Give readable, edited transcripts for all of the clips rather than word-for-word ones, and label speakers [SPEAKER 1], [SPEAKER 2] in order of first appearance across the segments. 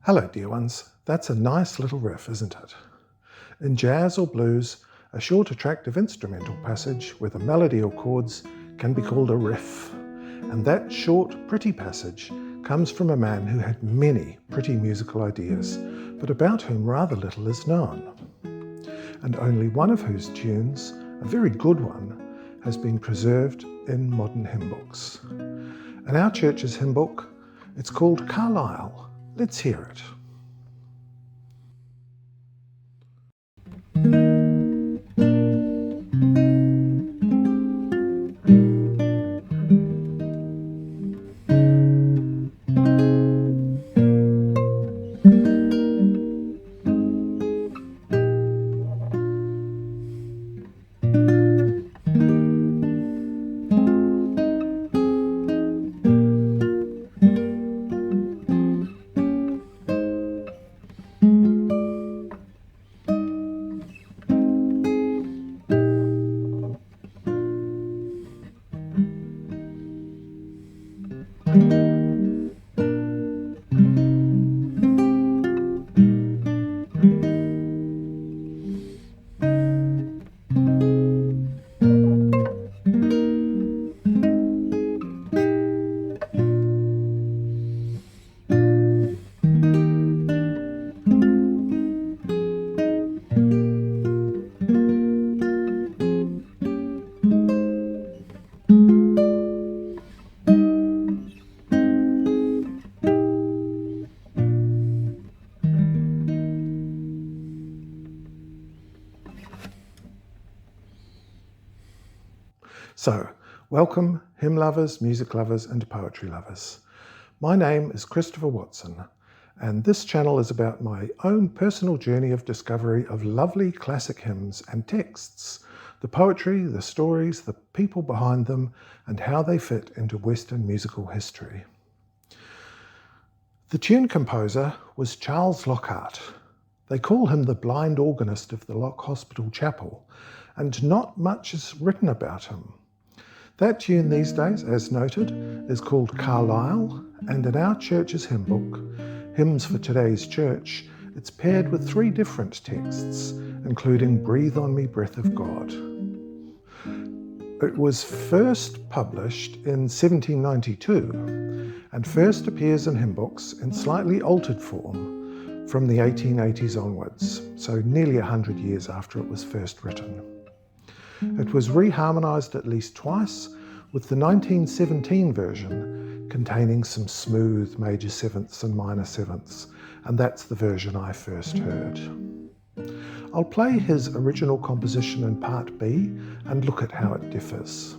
[SPEAKER 1] Hello, dear ones. That's a nice little riff, isn't it? In jazz or blues, a short, attractive instrumental passage with a melody or chords can be called a riff. And that short, pretty passage comes from a man who had many pretty musical ideas, but about whom rather little is known. And only one of whose tunes, a very good one, has been preserved in modern hymn books. In our church's hymn book, it's called Carlisle. Let's hear it. So, welcome hymn lovers, music lovers and poetry lovers. My name is Christopher Watson, and this channel is about my own personal journey of discovery of lovely classic hymns and texts, the poetry, the stories, the people behind them, and how they fit into Western musical history. The tune composer was Charles Lockhart. They call him the blind organist of the Lock Hospital Chapel, and not much is written about him. That tune these days, as noted, is called Carlisle, and in our church's hymn book, Hymns for Today's Church, it's paired with 3 different texts, including Breathe on Me, Breath of God. It was first published in 1792 and first appears in hymn books in slightly altered form from the 1880s onwards, so nearly 100 years after it was first written. It was reharmonised at least twice, with the 1917 version containing some smooth major sevenths and minor sevenths, and that's the version I first heard. I'll play his original composition in Part B and look at how it differs.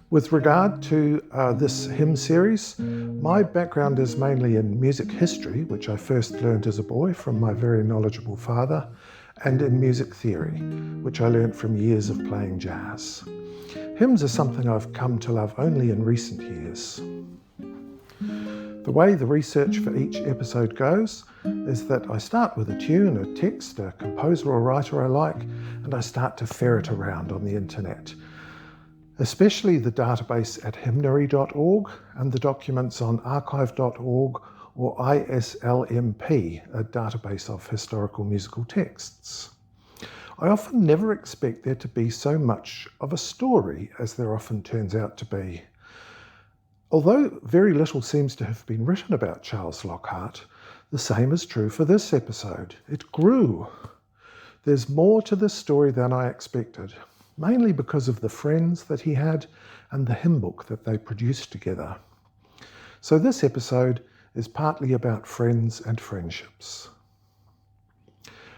[SPEAKER 1] With regard to this hymn series, my background is mainly in music history, which I first learned as a boy from my very knowledgeable father, and in music theory, which I learnt from years of playing jazz. Hymns are something I've come to love only in recent years. The way the research for each episode goes is that I start with a tune, a text, a composer or writer I like, and I start to ferret around on the internet, especially the database at hymnary.org and the documents on archive.org or ISLMP, a database of historical musical texts. I often never expect there to be so much of a story as there often turns out to be. Although very little seems to have been written about Charles Lockhart, the same is true for this episode. It grew. There's more to this story than I expected, mainly because of the friends that he had and the hymn book that they produced together. So this episode is partly about friends and friendships.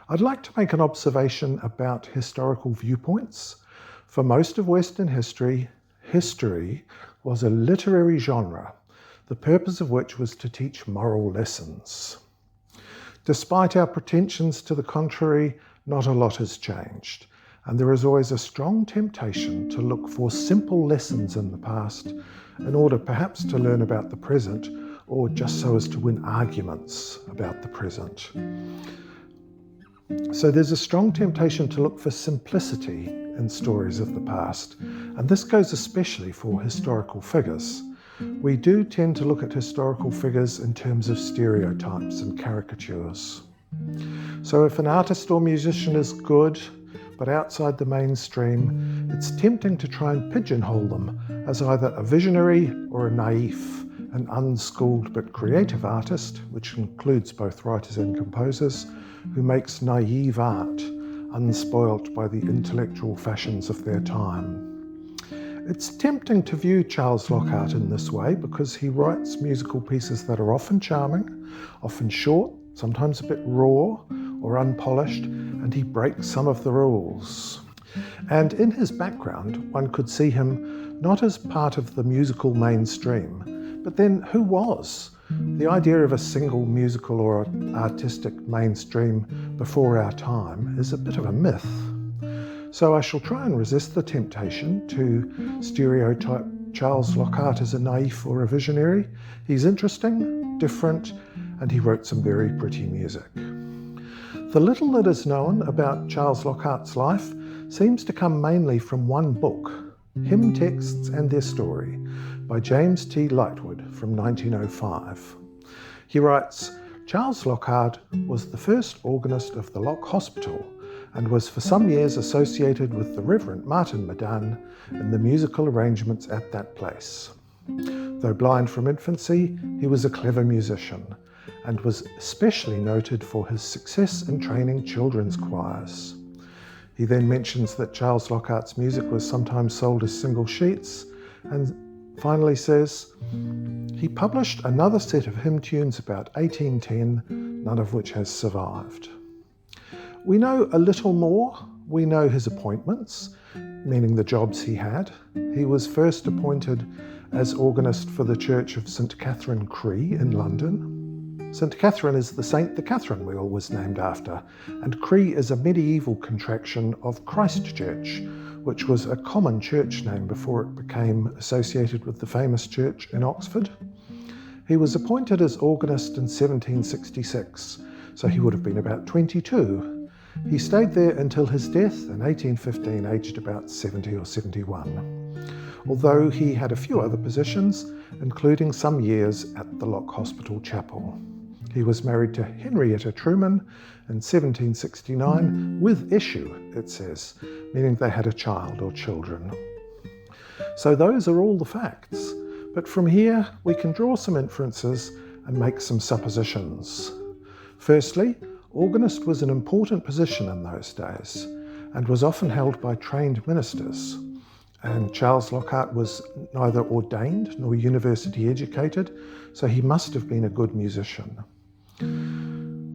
[SPEAKER 1] I'd like to make an observation about historical viewpoints. For most of Western history, history was a literary genre, the purpose of which was to teach moral lessons. Despite our pretensions to the contrary, not a lot has changed, and there is always a strong temptation to look for simple lessons in the past in order perhaps to learn about the present, or just so as to win arguments about the present. So there's a strong temptation to look for simplicity in stories of the past, and this goes especially for historical figures. we do tend to look at historical figures in terms of stereotypes and caricatures. So if an artist or musician is good, but outside the mainstream, it's tempting to try and pigeonhole them as either a visionary or a naif, an unschooled but creative artist, which includes both writers and composers, who makes naive art, unspoilt by the intellectual fashions of their time. It's tempting to view Charles Lockhart in this way because he writes musical pieces that are often charming, often short, sometimes a bit raw or unpolished, and he breaks some of the rules. And in his background, one could see him not as part of the musical mainstream, but then who was? The idea of a single musical or artistic mainstream before our time is a bit of a myth. So I shall try and resist the temptation to stereotype Charles Lockhart as a naif or a visionary. He's interesting, different, and he wrote some very pretty music. The little that is known about Charles Lockhart's life seems to come mainly from one book, Hymn Texts and Their Story, by James T. Lightwood from 1905. He writes, Charles Lockhart was the first organist of the Lock Hospital and was for some years associated with the Rev Martin Madan in the musical arrangements at that place. Though blind from infancy, he was a clever musician and was especially noted for his success in training children's choirs. He then mentions that Charles Lockhart's music was sometimes sold as single sheets, and finally says, he published another set of hymn tunes about 1810, none of which has survived. We know a little more. We know his appointments, meaning the jobs he had. He was first appointed as organist for the Church of St. Catherine Cree in London. St. Catherine is the saint the Catherine wheel was named after, and Cree is a medieval contraction of Christchurch, which was a common church name before it became associated with the famous church in Oxford. He was appointed as organist in 1766, so he would have been about 22. He stayed there until his death in 1815, aged about 70 or 71, although he had a few other positions, including some years at the Lock Hospital Chapel. He was married to Henrietta Truman in 1769, with issue, it says, meaning they had a child or children. So those are all the facts, but from here we can draw some inferences and make some suppositions. Firstly, organist was an important position in those days and was often held by trained ministers, and Charles Lockhart was neither ordained nor university educated, so he must have been a good musician.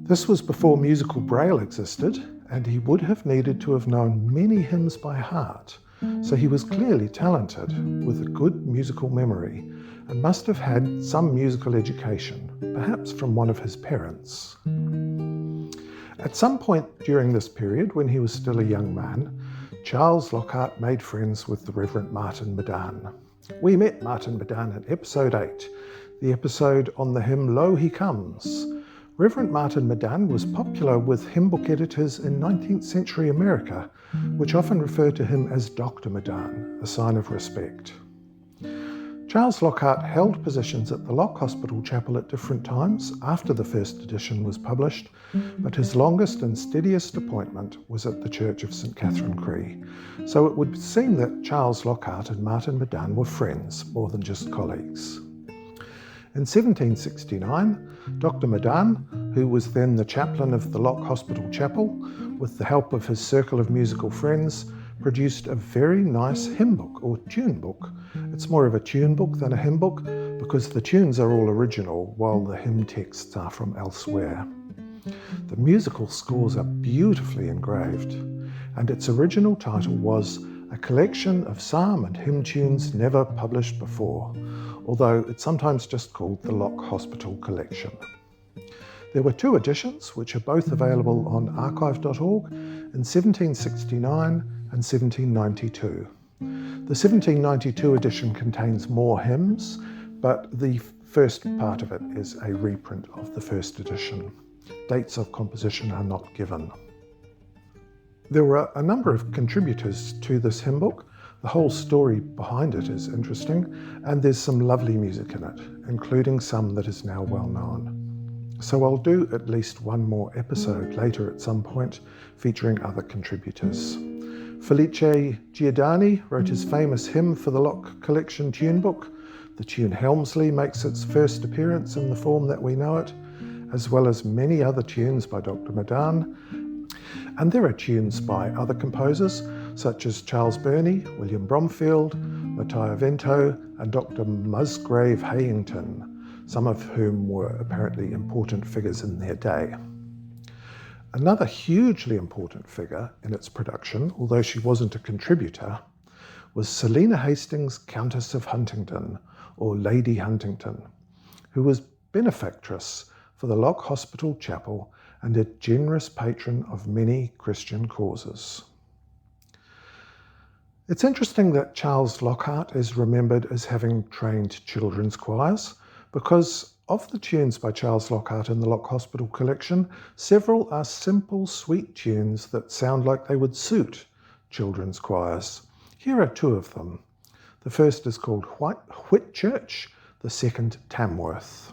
[SPEAKER 1] This was before musical braille existed, and he would have needed to have known many hymns by heart, so he was clearly talented with a good musical memory and must have had some musical education, perhaps from one of his parents. At some point during this period, when he was still a young man, Charles Lockhart made friends with the Rev Martin Madan. We met Martin Madan in episode 8, the episode on the hymn Lo He Comes. Rev Martin Madan was popular with hymn book editors in 19th century America, which often referred to him as Dr. Madan, a sign of respect. Charles Lockhart held positions at the Lock Hospital Chapel at different times after the first edition was published, but his longest and steadiest appointment was at the Church of St. Catherine Cree. So it would seem that Charles Lockhart and Martin Madan were friends more than just colleagues. In 1769, Dr. Madan, who was then the chaplain of the Lock Hospital Chapel, with the help of his circle of musical friends, produced a very nice hymn book or tune book. It's more of a tune book than a hymn book because the tunes are all original while the hymn texts are from elsewhere. The musical scores are beautifully engraved, and its original title was A Collection of Psalm and Hymn Tunes Never Published Before, although it's sometimes just called the Lock Hospital Collection. There were two editions, which are both available on archive.org, in 1769 and 1792. The 1792 edition contains more hymns, but the first part of it is a reprint of the first edition. Dates of composition are not given. There were a number of contributors to this hymn book. The whole story behind it is interesting, and there's some lovely music in it, including some that is now well known. So I'll do at least one more episode later at some point featuring other contributors. Felice Giordani wrote his famous hymn for the Lock Collection tune book. The tune Helmsley makes its first appearance in the form that we know it, as well as many other tunes by Dr. Madan. And there are tunes by other composers such as Charles Burney, William Bromfield, Matteo Vento, and Dr. Musgrave Hayington, some of whom were apparently important figures in their day. Another hugely important figure in its production, although she wasn't a contributor, was Selina Hastings, Countess of Huntingdon, or Lady Huntingdon, who was benefactress for the Lock Hospital Chapel and a generous patron of many Christian causes. It's interesting that Charles Lockhart is remembered as having trained children's choirs, because of the tunes by Charles Lockhart in the Lock Hospital collection, several are simple, sweet tunes that sound like they would suit children's choirs. Here are two of them. The first is called Whitchurch, the second Tamworth.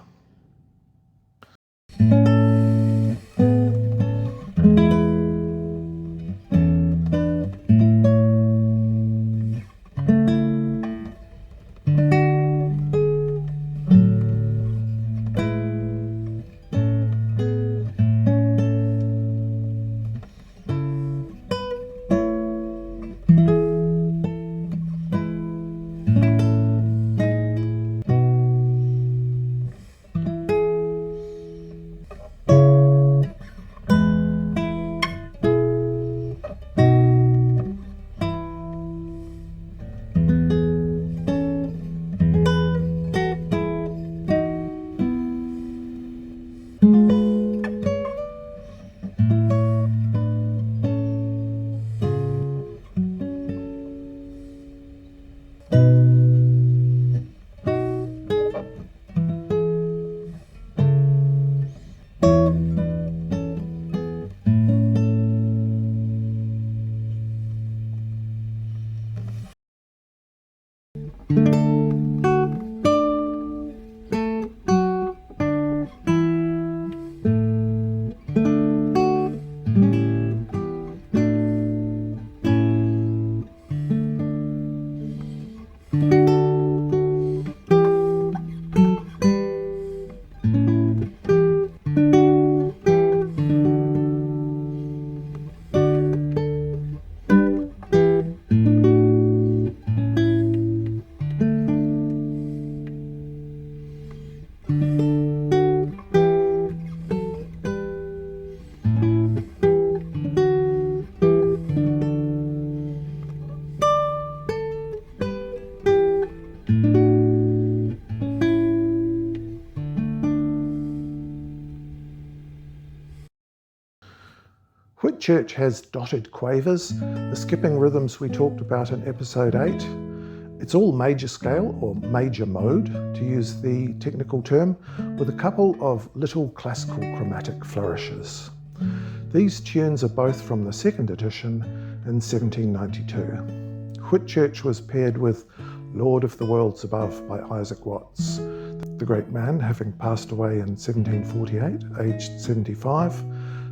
[SPEAKER 1] Whitchurch has dotted quavers, the skipping rhythms we talked about in episode 8. It's all major scale, or major mode, to use the technical term, with a couple of little classical chromatic flourishes. These tunes are both from the second edition in 1792. Whitchurch was paired with Lord of the Worlds Above by Isaac Watts, the great man having passed away in 1748, aged 75.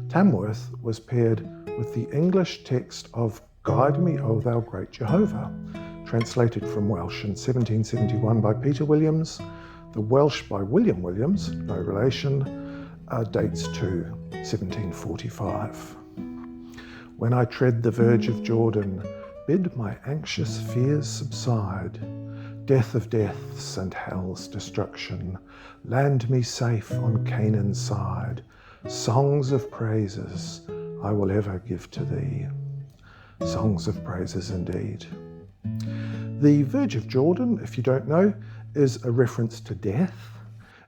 [SPEAKER 1] Tamworth was paired with the English text of Guide Me, O Thou Great Jehovah, translated from Welsh in 1771 by Peter Williams. The Welsh by William Williams, no relation, dates to 1745. When I tread the verge of Jordan, bid my anxious fears subside. Death of deaths and hell's destruction, land me safe on Canaan's side. Songs of praises I will ever give to thee. Songs of praises indeed. The Verge of Jordan, if you don't know, is a reference to death.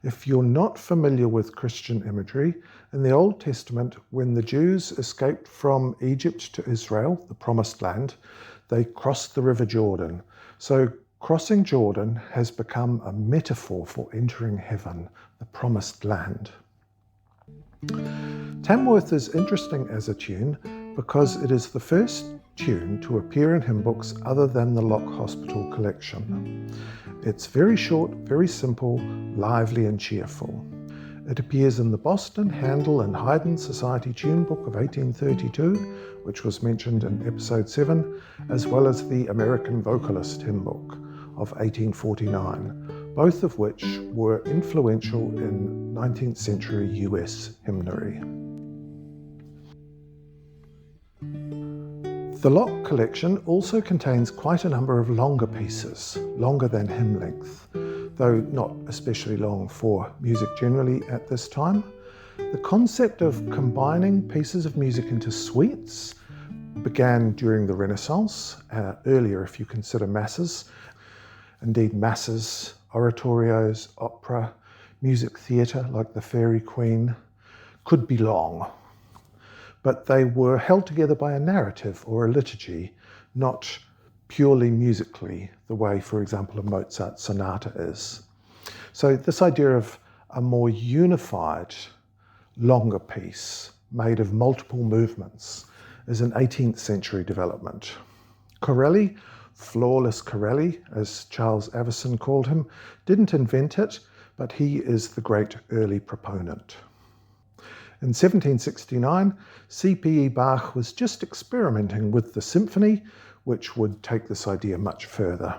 [SPEAKER 1] If you're not familiar with Christian imagery, in the Old Testament, when the Jews escaped from Egypt to Israel, the Promised Land, they crossed the River Jordan. So crossing Jordan has become a metaphor for entering heaven, the Promised Land. Tamworth is interesting as a tune because it is the first tune to appear in hymn books other than the Lock Hospital collection. It's very short, very simple, lively and cheerful. It appears in the Boston, Handel and Haydn Society Tune Book of 1832, which was mentioned in episode 7, as well as the American Vocalist Hymn Book of 1849, both of which were influential in 19th century US hymnary. The Lock collection also contains quite a number of longer pieces, longer than hymn length, though not especially long for music generally at this time. The concept of combining pieces of music into suites began during the Renaissance, earlier if you consider masses. Indeed, masses, oratorios, opera, music theatre like the Fairy Queen could be long, but they were held together by a narrative or a liturgy, not purely musically, the way, for example, a Mozart sonata is. So this idea of a more unified, longer piece made of multiple movements is an 18th century development. Corelli, flawless Corelli, as Charles Avison called him, didn't invent it, but he is the great early proponent. In 1769, C.P.E. Bach was just experimenting with the symphony, which would take this idea much further.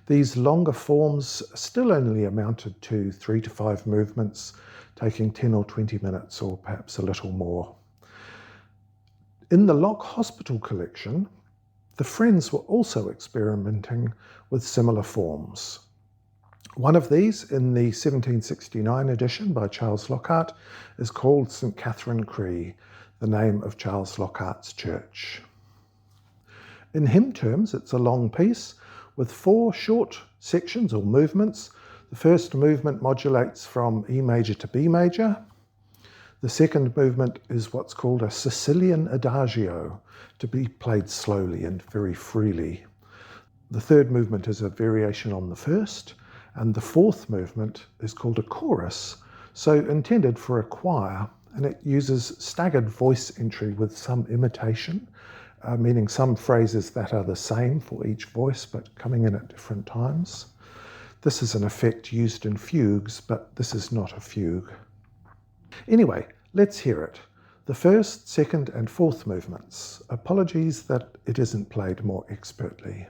[SPEAKER 1] These longer forms still only amounted to 3 to 5 movements, taking 10 or 20 minutes or perhaps a little more. In the Lock Hospital collection, the Friends were also experimenting with similar forms. One of these, in the 1769 edition by Charles Lockhart, is called St. Catherine Cree, the name of Charles Lockhart's church. In hymn terms, it's a long piece with 4 short sections or movements. The first movement modulates from E major to B major. The second movement is what's called a Sicilian adagio, to be played slowly and very freely. The third movement is a variation on the first, and the fourth movement is called a chorus, so intended for a choir, and it uses staggered voice entry with some imitation, meaning some phrases that are the same for each voice but coming in at different times. This is an effect used in fugues, but this is not a fugue. Anyway, let's hear it. The first, second and fourth movements. Apologies that it isn't played more expertly.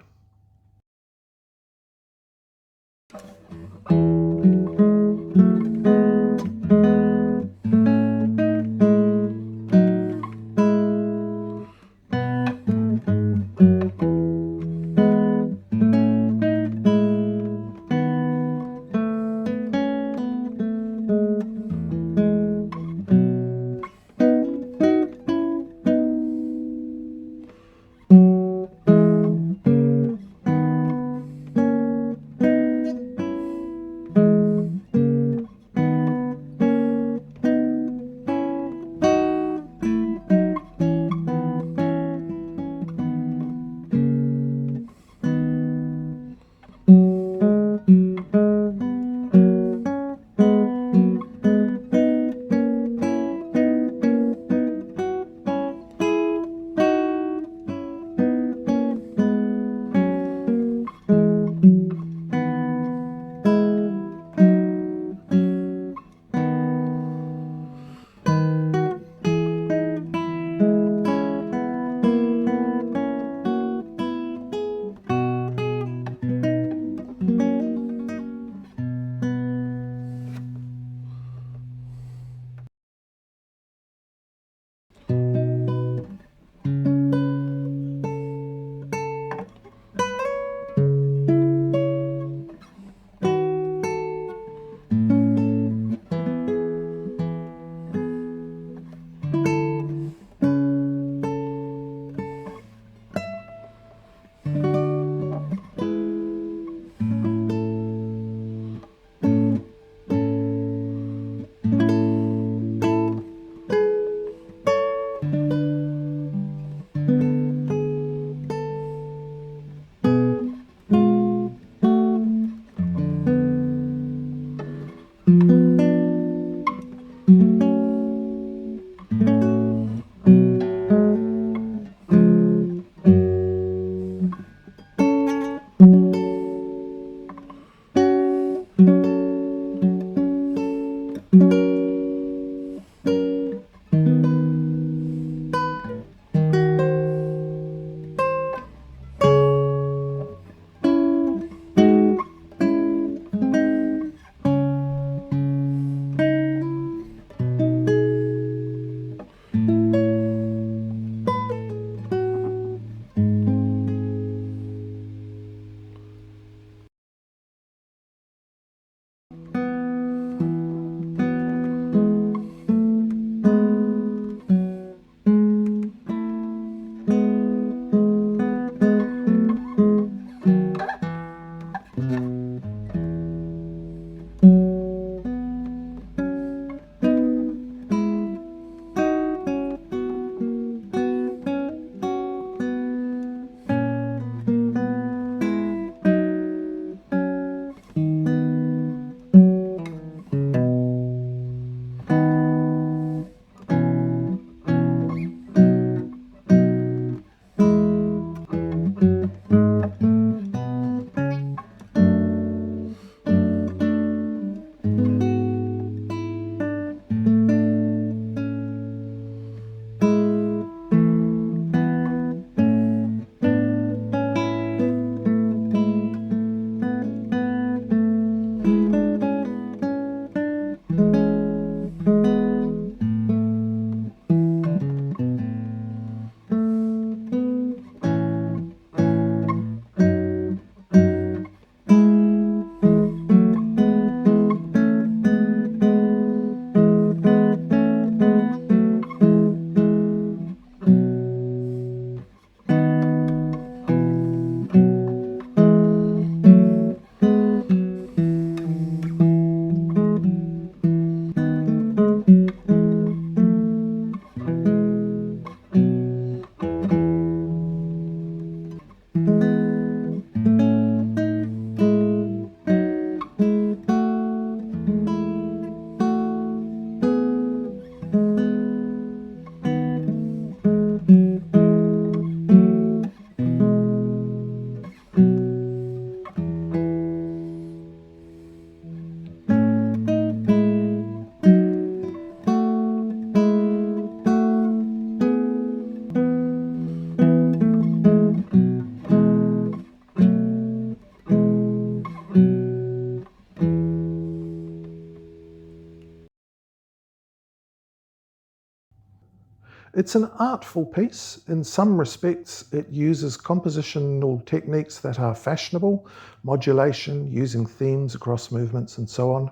[SPEAKER 1] It's an artful piece. In some respects, it uses compositional techniques that are fashionable, modulation, using themes across movements and so on.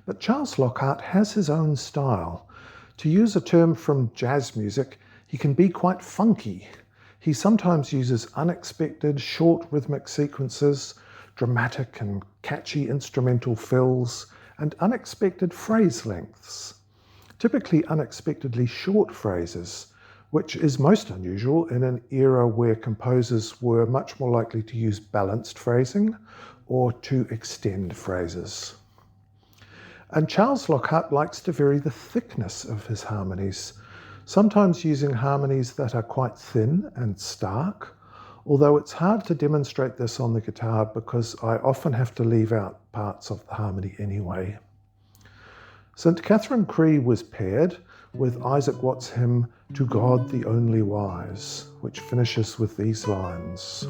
[SPEAKER 1] But Charles Lockhart has his own style. To use a term from jazz music, he can be quite funky. He sometimes uses unexpected, short rhythmic sequences, dramatic and catchy instrumental fills, and unexpected phrase lengths. Typically unexpectedly short phrases, which is most unusual in an era where composers were much more likely to use balanced phrasing or to extend phrases. And Charles Lockhart likes to vary the thickness of his harmonies, sometimes using harmonies that are quite thin and stark, although it's hard to demonstrate this on the guitar because I often have to leave out parts of the harmony anyway. St. Catherine Cree was paired with Isaac Watts' hymn To God the Only Wise, which finishes with these lines.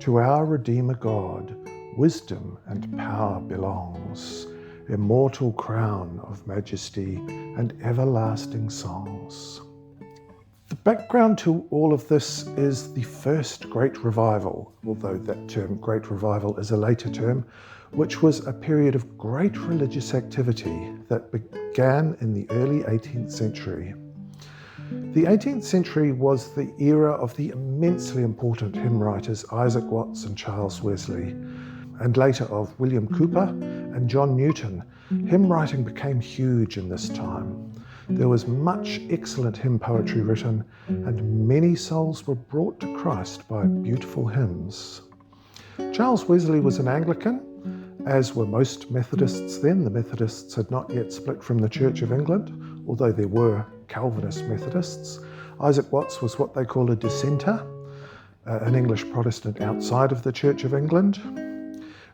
[SPEAKER 1] To our Redeemer God, wisdom and power belongs, immortal crown of majesty and everlasting songs. The background to all of this is the first Great Revival, although that term Great Revival is a later term, which was a period of great religious activity that began in the early 18th century. The 18th century was the era of the immensely important hymn writers Isaac Watts and Charles Wesley, and later of William Cowper and John Newton. Hymn writing became huge in this time. There was much excellent hymn poetry written, and many souls were brought to Christ by beautiful hymns. Charles Wesley was an Anglican, as were most Methodists then. The Methodists had not yet split from the Church of England, although there were Calvinist Methodists. Isaac Watts was what they call a dissenter, an English Protestant outside of the Church of England.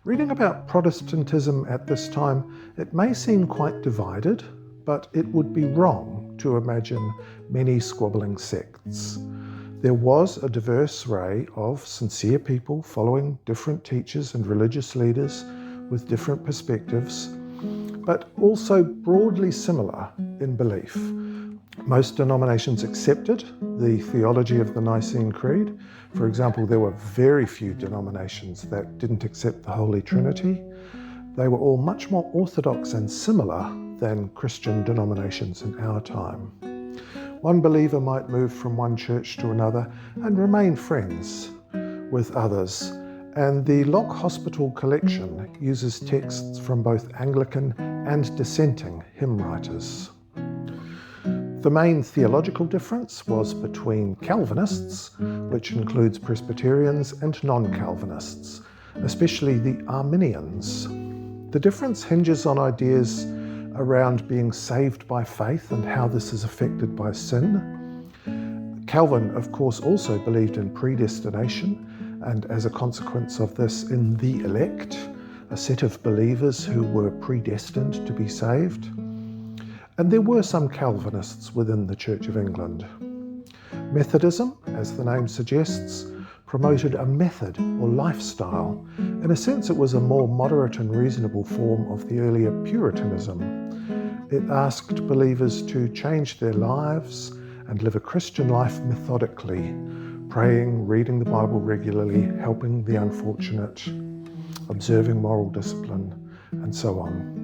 [SPEAKER 1] Reading about Protestantism at this time, it may seem quite divided, but it would be wrong to imagine many squabbling sects. There was a diverse array of sincere people following different teachers and religious leaders with different perspectives, but also broadly similar in belief. Most denominations accepted the theology of the Nicene Creed. For example, there were very few denominations that didn't accept the Holy Trinity. They were all much more orthodox and similar than Christian denominations in our time. One believer might move from one church to another and remain friends with others. And the Lock Hospital collection uses texts from both Anglican and dissenting hymn writers. The main theological difference was between Calvinists, which includes Presbyterians, and non-Calvinists, especially the Arminians. The difference hinges on ideas around being saved by faith and how this is affected by sin. Calvin, of course, also believed in predestination, and as a consequence of this, in the elect, a set of believers who were predestined to be saved. And there were some Calvinists within the Church of England. Methodism, as the name suggests, promoted a method or lifestyle. In a sense, it was a more moderate and reasonable form of the earlier Puritanism. It asked believers to change their lives and live a Christian life methodically, praying, reading the Bible regularly, helping the unfortunate, observing moral discipline, and so on.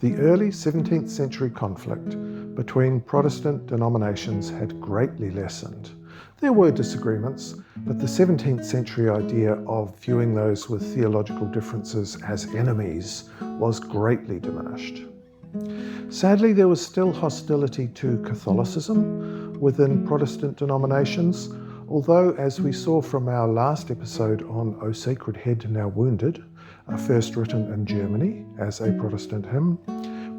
[SPEAKER 1] The early 17th century conflict between Protestant denominations had greatly lessened. There were disagreements, but the 17th century idea of viewing those with theological differences as enemies was greatly diminished. Sadly, there was still hostility to Catholicism within Protestant denominations, although, as we saw from our last episode on O Sacred Head Now Wounded, first written in Germany as a Protestant hymn,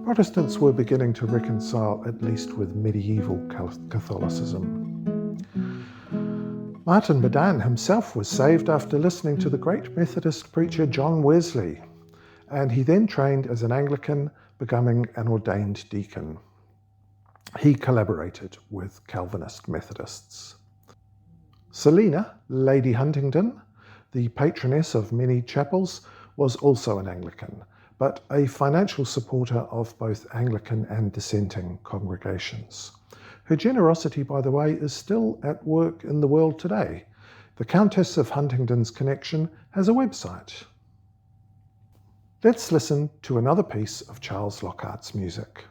[SPEAKER 1] Protestants were beginning to reconcile at least with medieval Catholicism. Martin Madan himself was saved after listening to the great Methodist preacher John Wesley, and he then trained as an Anglican, becoming an ordained deacon. He collaborated with Calvinist Methodists. Selina, Lady Huntingdon, the patroness of many chapels, was also an Anglican, but a financial supporter of both Anglican and dissenting congregations. Her generosity, by the way, is still at work in the world today. The Countess of Huntingdon's Connection has a website. Let's listen to another piece of Charles Lockhart's music.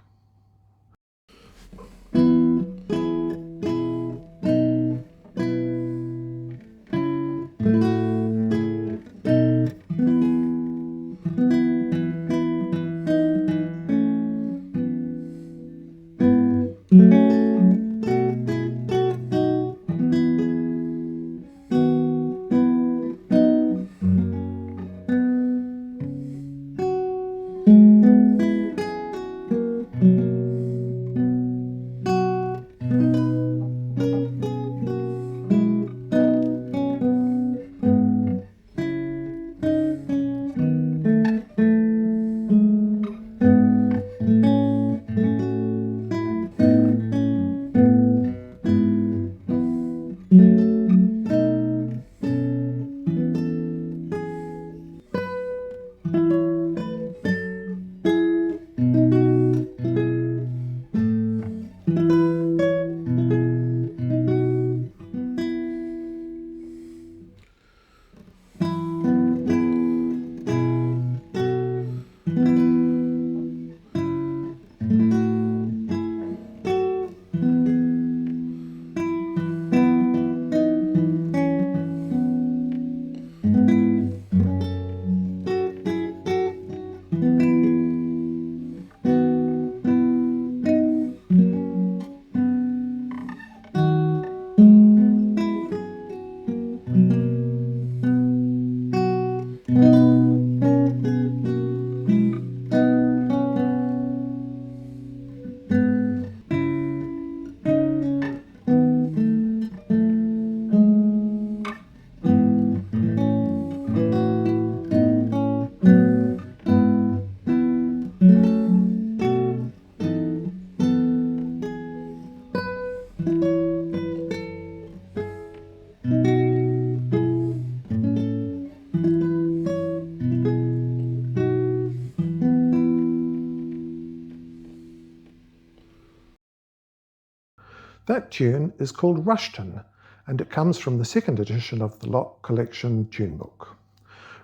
[SPEAKER 1] That tune is called Rushton, and it comes from the second edition of the Lock Collection tune book.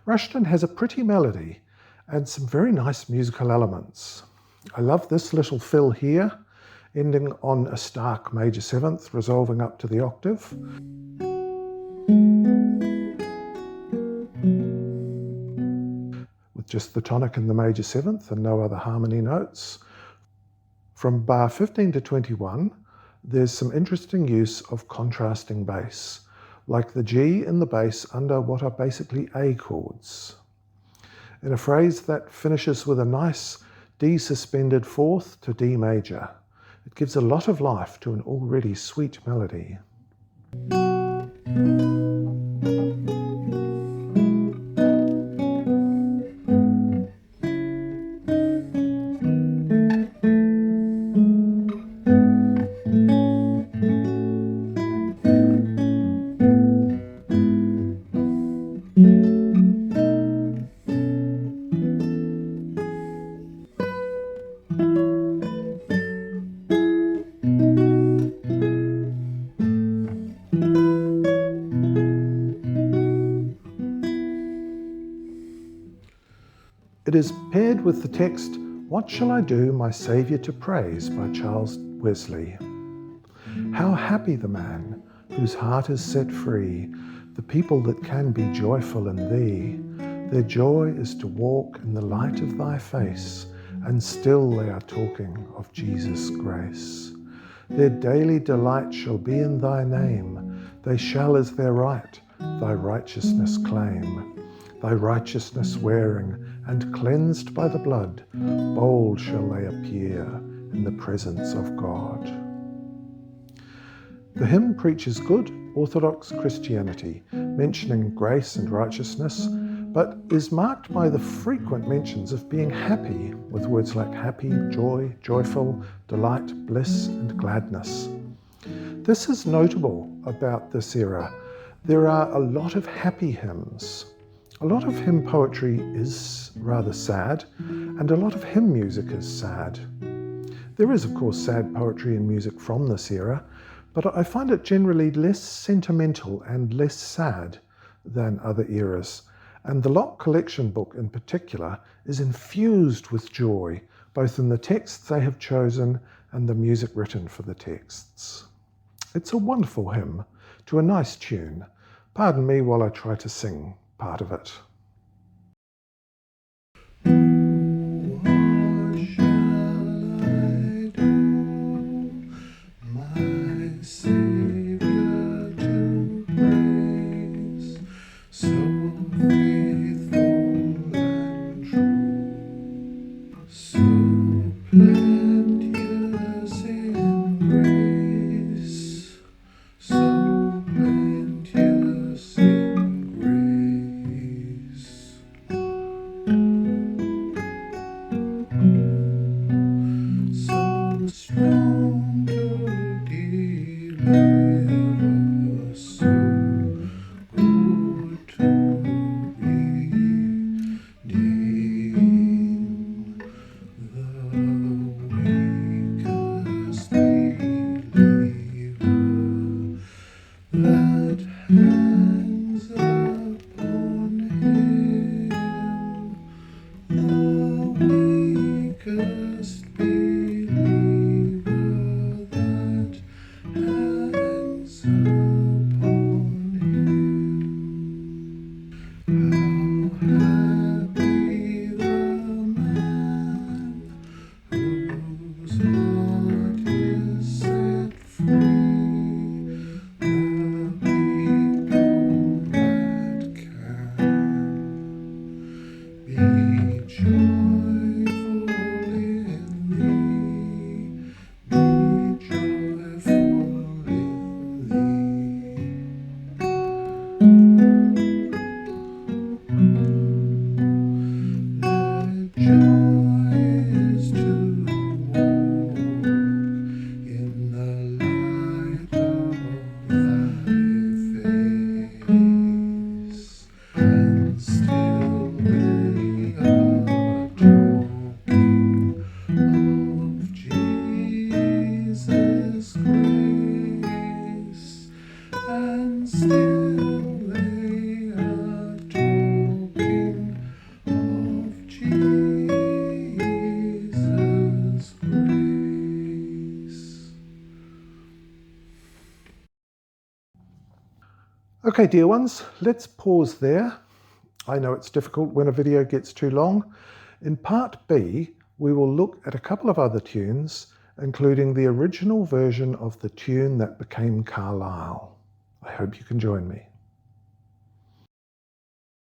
[SPEAKER 1] Rushton has a pretty melody and some very nice musical elements. I love this little fill here, ending on a stark major seventh, resolving up to the octave. With just the tonic in the major seventh and no other harmony notes. From bar 15 to 21, there's some interesting use of contrasting bass, like the G in the bass under what are basically A chords. In a phrase that finishes with a nice D suspended fourth to D major, it gives a lot of life to an already sweet melody. It is paired with the text, "What shall I do, my Saviour to praise?" by Charles Wesley. How happy the man whose heart is set free, the people that can be joyful in thee. Their joy is to walk in the light of thy face, and still they are talking of Jesus' grace. Their daily delight shall be in thy name. They shall as their right thy righteousness claim. Thy righteousness wearing, and cleansed by the blood, bold shall they appear in the presence of God. The hymn preaches good orthodox Christianity, mentioning grace and righteousness, but is marked by the frequent mentions of being happy, with words like happy, joy, joyful, delight, bliss, and gladness. This is notable about this era. There are a lot of happy hymns. A lot of hymn poetry is rather sad, and a lot of hymn music is sad. There is, of course, sad poetry and music from this era, but I find it generally less sentimental and less sad than other eras. And the Locke collection book in particular is infused with joy, both in the texts they have chosen and the music written for the texts. It's a wonderful hymn to a nice tune. Pardon me while I try to sing part of it. Okay, dear ones, let's pause there. I know it's difficult when a video gets too long. In part B, we will look at a couple of other tunes, including the original version of the tune that became Carlisle. I hope you can join me.